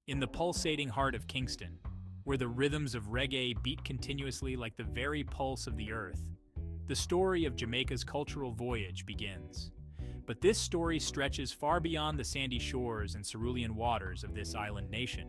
In the pulsating heart of Kingston, where the rhythms of reggae beat continuously like the very pulse of the earth, the story of Jamaica's cultural voyage begins. But this story stretches far beyond the sandy shores and cerulean waters of this island nation.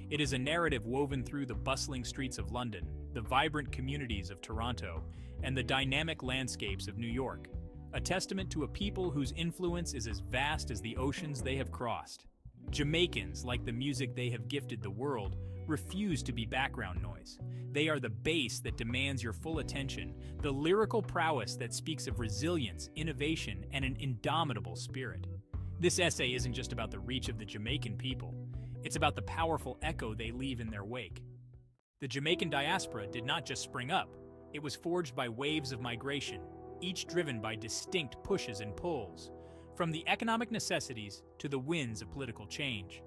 It is a narrative woven through the bustling streets of London, the vibrant communities of Toronto, and the dynamic landscapes of New York, a testament to a people whose influence is as vast as the oceans they have crossed. Jamaicans, like the music they have gifted the world, refuse to be background noise. They are the bass that demands your full attention, the lyrical prowess that speaks of resilience, innovation, and an indomitable spirit. This essay isn't just about the reach of the Jamaican people. It's about the powerful echo they leave in their wake. The Jamaican diaspora did not just spring up. It was forged by waves of migration, each driven by distinct pushes and pulls, from the economic necessities to the winds of political change.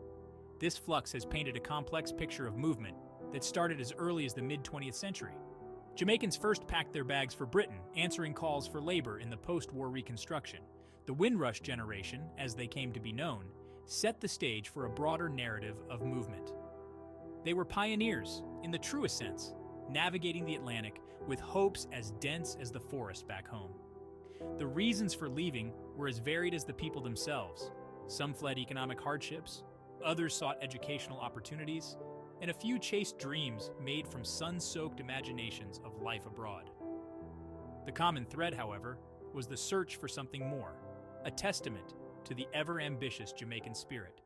This flux has painted a complex picture of movement that started as early as the mid-20th century. Jamaicans first packed their bags for Britain, answering calls for labor in the post-war Reconstruction. The Windrush generation, as they came to be known, set the stage for a broader narrative of movement. They were pioneers, in the truest sense, navigating the Atlantic with hopes as dense as the forest back home. The reasons for leaving were as varied as the people themselves. Some fled economic hardships, others sought educational opportunities, and a few chased dreams made from sun-soaked imaginations of life abroad. The common thread, however, was the search for something more, a testament to the ever-ambitious Jamaican spirit.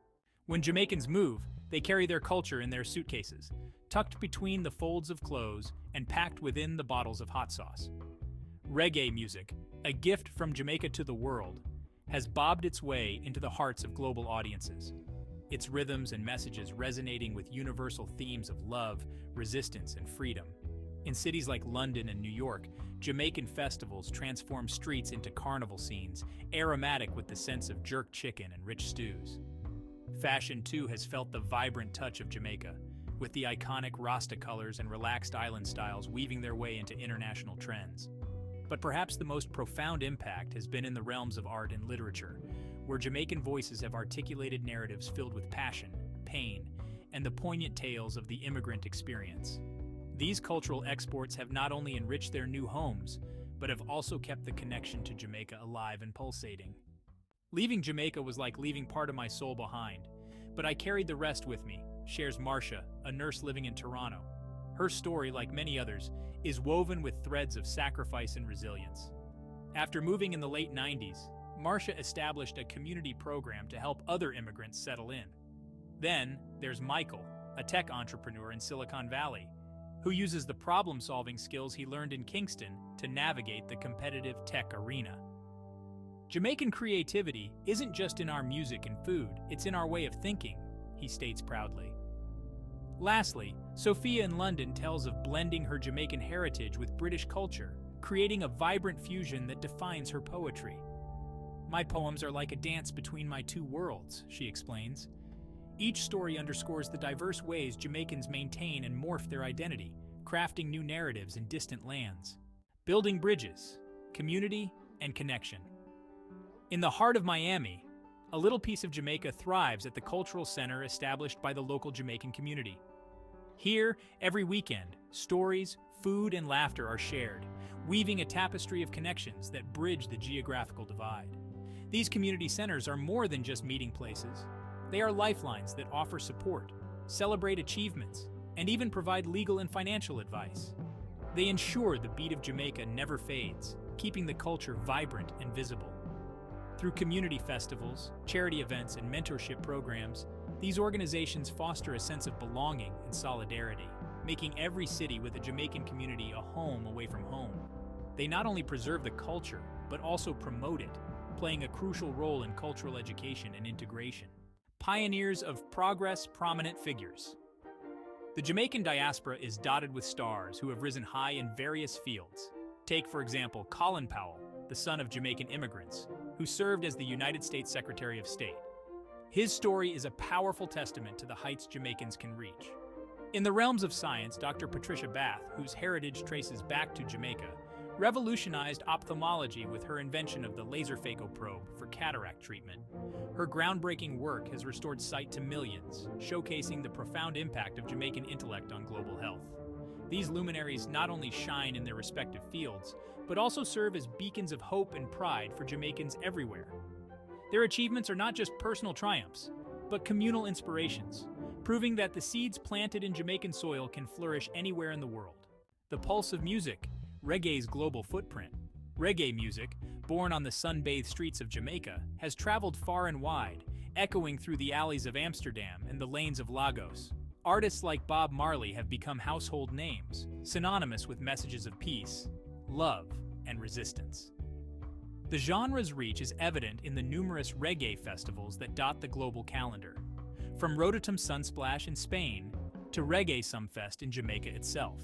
When Jamaicans move, they carry their culture in their suitcases, tucked between the folds of clothes and packed within the bottles of hot sauce. Reggae music, a gift from Jamaica to the world, has bobbed its way into the hearts of global audiences, its rhythms and messages resonating with universal themes of love, resistance, and freedom. In cities like London and New York, Jamaican festivals transform streets into carnival scenes, aromatic with the sense of jerk chicken and rich stews. Fashion, too, has felt the vibrant touch of Jamaica, with the iconic Rasta colors and relaxed island styles weaving their way into international trends. But perhaps the most profound impact has been in the realms of art and literature, where Jamaican voices have articulated narratives filled with passion, pain, and the poignant tales of the immigrant experience. These cultural exports have not only enriched their new homes, but have also kept the connection to Jamaica alive and pulsating. Leaving Jamaica was like leaving part of my soul behind, but I carried the rest with me, shares Marcia, a nurse living in Toronto. Her story, like many others, is woven with threads of sacrifice and resilience. After moving in the late 90s, Marcia established a community program to help other immigrants settle in. Then, there's Michael, a tech entrepreneur in Silicon Valley, who uses the problem-solving skills he learned in Kingston to navigate the competitive tech arena. Jamaican creativity isn't just in our music and food, it's in our way of thinking, he states proudly. Lastly, Sophia in London tells of blending her Jamaican heritage with British culture, creating a vibrant fusion that defines her poetry. My poems are like a dance between my two worlds, she explains. Each story underscores the diverse ways Jamaicans maintain and morph their identity, crafting new narratives in distant lands, building bridges, community, and connection. In the heart of Miami, a little piece of Jamaica thrives at the cultural center established by the local Jamaican community. Here, every weekend, stories, food, and laughter are shared, weaving a tapestry of connections that bridge the geographical divide. These community centers are more than just meeting places. They are lifelines that offer support, celebrate achievements, and even provide legal and financial advice. They ensure the beat of Jamaica never fades, keeping the culture vibrant and visible. Through community festivals, charity events, and mentorship programs, these organizations foster a sense of belonging and solidarity, making every city with a Jamaican community a home away from home. They not only preserve the culture, but also promote it, playing a crucial role in cultural education and integration. Pioneers of progress, prominent figures. The Jamaican diaspora is dotted with stars who have risen high in various fields. Take, for example, Colin Powell, the son of Jamaican immigrants, who served as the United States Secretary of State. His story is a powerful testament to the heights Jamaicans can reach. In the realms of science, Dr. Patricia Bath, whose heritage traces back to Jamaica, revolutionized ophthalmology with her invention of the laser phaco probe for cataract treatment. Her groundbreaking work has restored sight to millions, showcasing the profound impact of Jamaican intellect on global health. These luminaries not only shine in their respective fields, but also serve as beacons of hope and pride for Jamaicans everywhere. Their achievements are not just personal triumphs, but communal inspirations, proving that the seeds planted in Jamaican soil can flourish anywhere in the world. The pulse of music, reggae's global footprint. Reggae music, born on the sun-bathed streets of Jamaica, has traveled far and wide, echoing through the alleys of Amsterdam and the lanes of Lagos. Artists like Bob Marley have become household names, synonymous with messages of peace, love, and resistance. The genre's reach is evident in the numerous reggae festivals that dot the global calendar, from Rototom Sunsplash in Spain to Reggae Sumfest in Jamaica itself.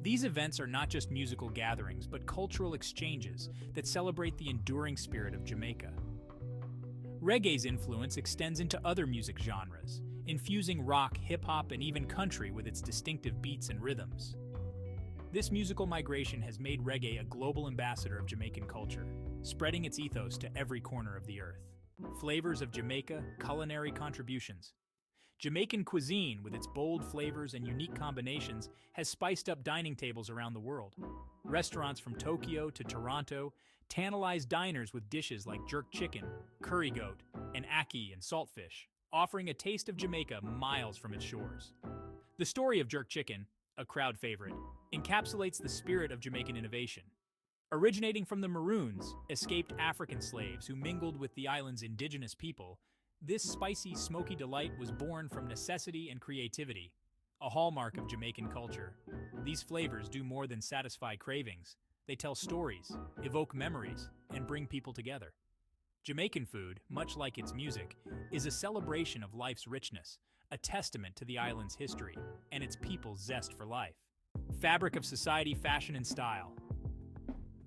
These events are not just musical gatherings, but cultural exchanges that celebrate the enduring spirit of Jamaica. Reggae's influence extends into other music genres, infusing rock, hip-hop, and even country with its distinctive beats and rhythms. This musical migration has made reggae a global ambassador of Jamaican culture, spreading its ethos to every corner of the earth. Flavors of Jamaica, Culinary Contributions. Jamaican cuisine, with its bold flavors and unique combinations, has spiced up dining tables around the world. Restaurants from Tokyo to Toronto tantalize diners with dishes like jerk chicken, curry goat, and ackee and saltfish, offering a taste of Jamaica miles from its shores. The story of jerk chicken, a crowd favorite, encapsulates the spirit of Jamaican innovation. Originating from the Maroons, escaped African slaves who mingled with the island's indigenous people, this spicy, smoky delight was born from necessity and creativity, a hallmark of Jamaican culture. These flavors do more than satisfy cravings. They tell stories, evoke memories, and bring people together. Jamaican food, much like its music, is a celebration of life's richness, a testament to the island's history and its people's zest for life. Fabric of society, fashion, and style.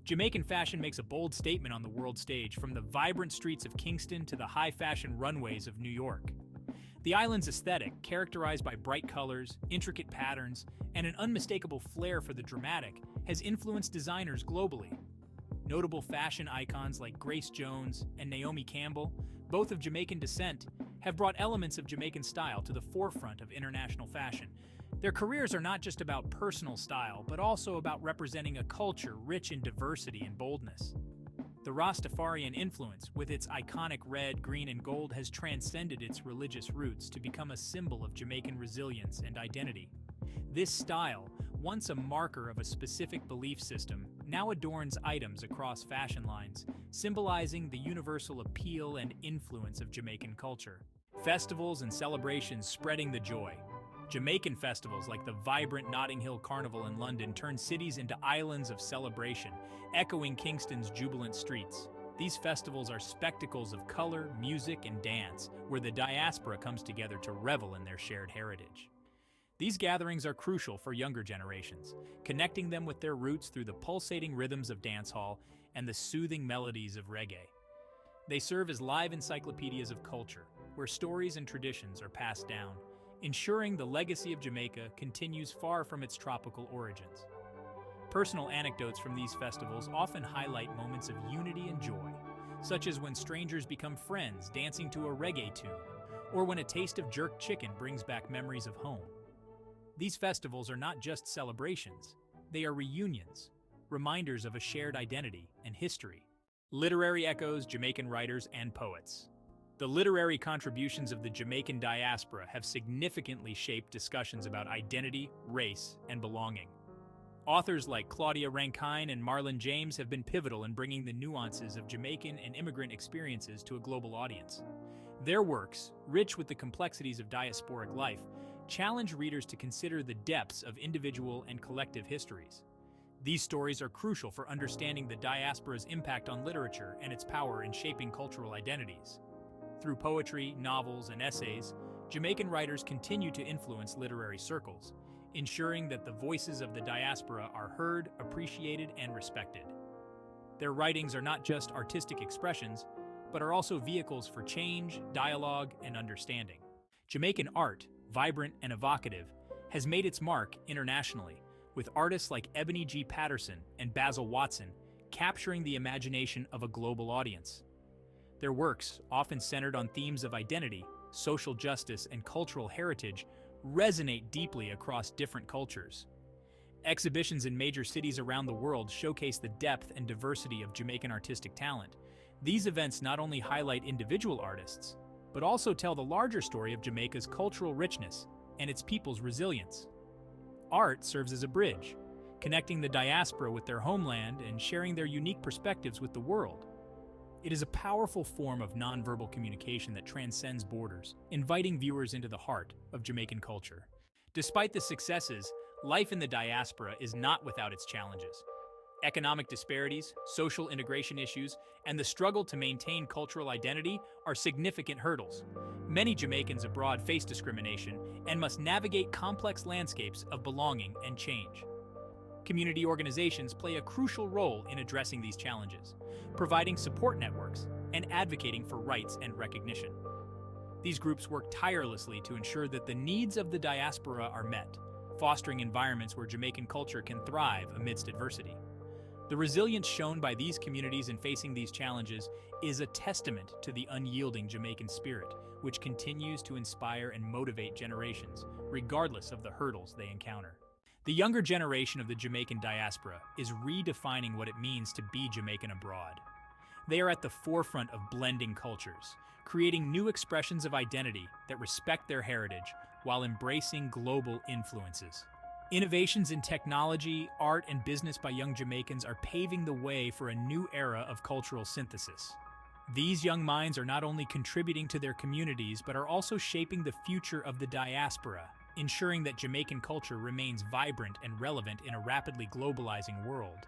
Jamaican fashion makes a bold statement on the world stage, from the vibrant streets of Kingston to the high-fashion runways of New York. The island's aesthetic, characterized by bright colors, intricate patterns, and an unmistakable flair for the dramatic, has influenced designers globally. Notable fashion icons like Grace Jones and Naomi Campbell, both of Jamaican descent, have brought elements of Jamaican style to the forefront of international fashion. Their careers are not just about personal style, but also about representing a culture rich in diversity and boldness. The Rastafarian influence, with its iconic red, green, and gold, has transcended its religious roots to become a symbol of Jamaican resilience and identity. This style, once a marker of a specific belief system, now adorns items across fashion lines, symbolizing the universal appeal and influence of Jamaican culture. Festivals and celebrations spreading the joy. Jamaican festivals like the vibrant Notting Hill Carnival in London turn cities into islands of celebration, echoing Kingston's jubilant streets. These festivals are spectacles of color, music, and dance, where the diaspora comes together to revel in their shared heritage. These gatherings are crucial for younger generations, connecting them with their roots through the pulsating rhythms of dancehall and the soothing melodies of reggae. They serve as live encyclopedias of culture, where stories and traditions are passed down, ensuring the legacy of Jamaica continues far from its tropical origins. Personal anecdotes from these festivals often highlight moments of unity and joy, such as when strangers become friends dancing to a reggae tune, or when a taste of jerk chicken brings back memories of home. These festivals are not just celebrations, they are reunions, reminders of a shared identity and history. Literary echoes, Jamaican writers, and poets. The literary contributions of the Jamaican diaspora have significantly shaped discussions about identity, race, and belonging. Authors like Claudia Rankine and Marlon James have been pivotal in bringing the nuances of Jamaican and immigrant experiences to a global audience. Their works, rich with the complexities of diasporic life, challenge readers to consider the depths of individual and collective histories. These stories are crucial for understanding the diaspora's impact on literature and its power in shaping cultural identities. Through poetry, novels, and essays, Jamaican writers continue to influence literary circles, ensuring that the voices of the diaspora are heard, appreciated, and respected. Their writings are not just artistic expressions, but are also vehicles for change, dialogue, and understanding. Jamaican art, vibrant and evocative, has made its mark internationally, with artists like Ebony G. Patterson and Basil Watson capturing the imagination of a global audience. Their works, often centered on themes of identity, social justice, and cultural heritage, resonate deeply across different cultures. Exhibitions in major cities around the world showcase the depth and diversity of Jamaican artistic talent. These events not only highlight individual artists, but also tell the larger story of Jamaica's cultural richness and its people's resilience. Art serves as a bridge, connecting the diaspora with their homeland and sharing their unique perspectives with the world. It is a powerful form of nonverbal communication that transcends borders, inviting viewers into the heart of Jamaican culture. Despite the successes, life in the diaspora is not without its challenges. Economic disparities, social integration issues, and the struggle to maintain cultural identity are significant hurdles. Many Jamaicans abroad face discrimination and must navigate complex landscapes of belonging and change. Community organizations play a crucial role in addressing these challenges, providing support networks and advocating for rights and recognition. These groups work tirelessly to ensure that the needs of the diaspora are met, fostering environments where Jamaican culture can thrive amidst adversity. The resilience shown by these communities in facing these challenges is a testament to the unyielding Jamaican spirit, which continues to inspire and motivate generations, regardless of the hurdles they encounter. The younger generation of the Jamaican diaspora is redefining what it means to be Jamaican abroad. They are at the forefront of blending cultures, creating new expressions of identity that respect their heritage while embracing global influences. Innovations in technology, art, and business by young Jamaicans are paving the way for a new era of cultural synthesis. These young minds are not only contributing to their communities, but are also shaping the future of the diaspora, ensuring that Jamaican culture remains vibrant and relevant in a rapidly globalizing world.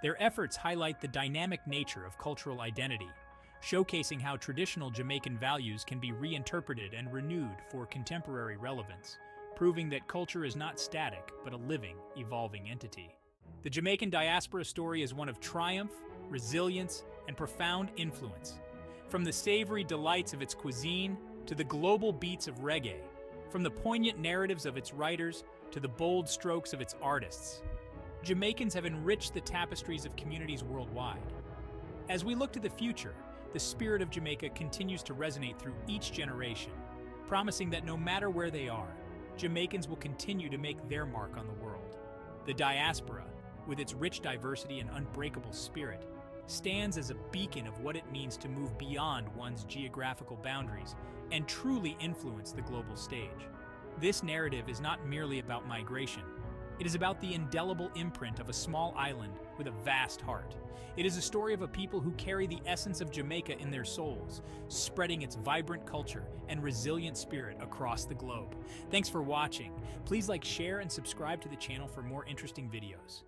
Their efforts highlight the dynamic nature of cultural identity, showcasing how traditional Jamaican values can be reinterpreted and renewed for contemporary relevance, proving that culture is not static, but a living, evolving entity. The Jamaican diaspora story is one of triumph, resilience, and profound influence. From the savory delights of its cuisine to the global beats of reggae, from the poignant narratives of its writers to the bold strokes of its artists, Jamaicans have enriched the tapestries of communities worldwide. As we look to the future, the spirit of Jamaica continues to resonate through each generation, promising that no matter where they are, Jamaicans will continue to make their mark on the world. The diaspora, with its rich diversity and unbreakable spirit, stands as a beacon of what it means to move beyond one's geographical boundaries and truly influence the global stage. This narrative is not merely about migration. It is about the indelible imprint of a small island with a vast heart. It is a story of a people who carry the essence of Jamaica in their souls, spreading its vibrant culture and resilient spirit across the globe. Thanks for watching. Please like, share, and subscribe to the channel for more interesting videos.